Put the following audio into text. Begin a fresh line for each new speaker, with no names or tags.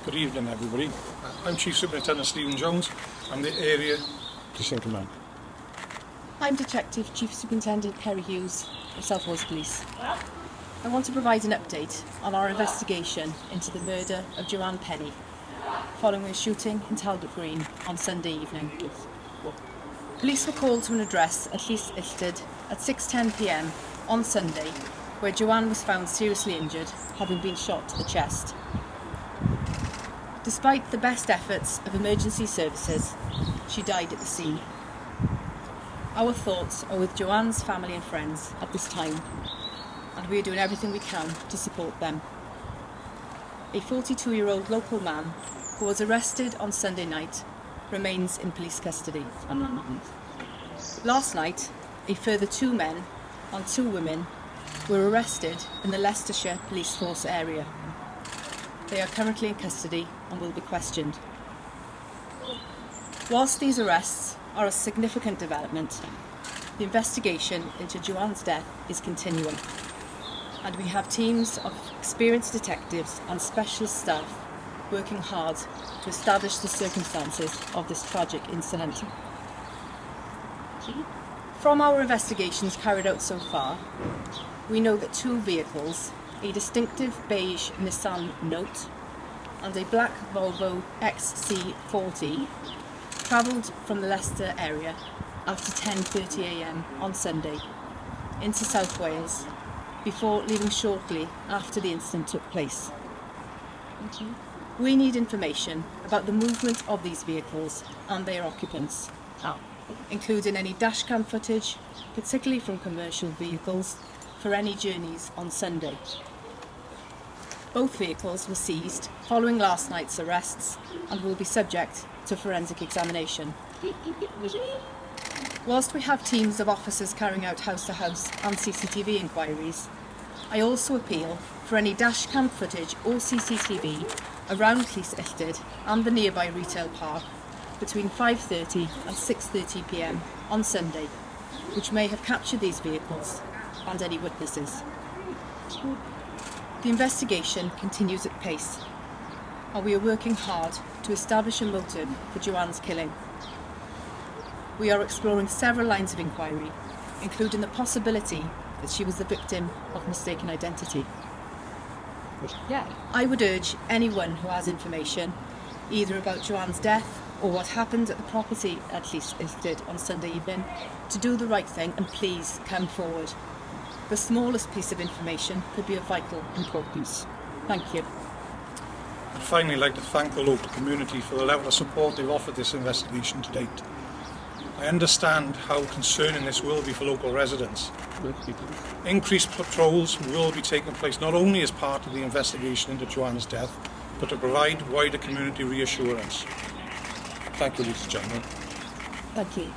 Good evening, everybody. I'm Chief Superintendent Stephen Jones. I'm the Area Precinct Command.
I'm Detective Chief Superintendent Kerry Hughes of South Wales Police. I want to provide an update on our investigation into the murder of Joanne Penney following a shooting in Talbot Green on Sunday evening. Police were called to an address at Llys Illtyd at 6:10 p.m. on Sunday, where Joanne was found seriously injured, having been shot to the chest. Despite the best efforts of emergency services, she died at the scene. Our thoughts are with Joanne's family and friends at this time, and we are doing everything we can to support them. A 42-year-old local man who was arrested on Sunday night remains in police custody. Last night, a further 2 men and 2 women were arrested in the Leicestershire Police Force area. They are currently in custody and will be questioned. Whilst these arrests are a significant development, the investigation into Joanne's death is continuing, and we have teams of experienced detectives and specialist staff working hard to establish the circumstances of this tragic incident. From our investigations carried out so far, we know that 2 vehicles, a distinctive beige Nissan Note and a black Volvo XC40, travelled from the Leicester area after 10:30 a.m. on Sunday into South Wales before leaving shortly after the incident took place. We need information about the movement of these vehicles and their occupants, including any dashcam footage, particularly from commercial vehicles, for any journeys on Sunday. Both vehicles were seized following last night's arrests and will be subject to forensic examination. Whilst we have teams of officers carrying out house-to-house and CCTV inquiries, I also appeal for any dashcam footage or CCTV around Llys Illtyd and the nearby retail park between 5:30 and 6:30 p.m. on Sunday, which may have captured these vehicles and any witnesses. The investigation continues at pace, and we are working hard to establish a motive for Joanne's killing. We are exploring several lines of inquiry, including the possibility that she was the victim of mistaken identity. I would urge anyone who has information, either about Joanne's death or what happened at the property at Llys Illtyd on Sunday evening, to do the right thing and please come forward. The smallest piece of information could be of vital importance. Thank you.
I'd finally like to thank the local community for the level of support they've offered this investigation to date. I understand how concerning this will be for local residents. Increased patrols will be taking place not only as part of the investigation into Joanne's death, but to provide wider community reassurance. Thank you, ladies and gentlemen.
Thank you.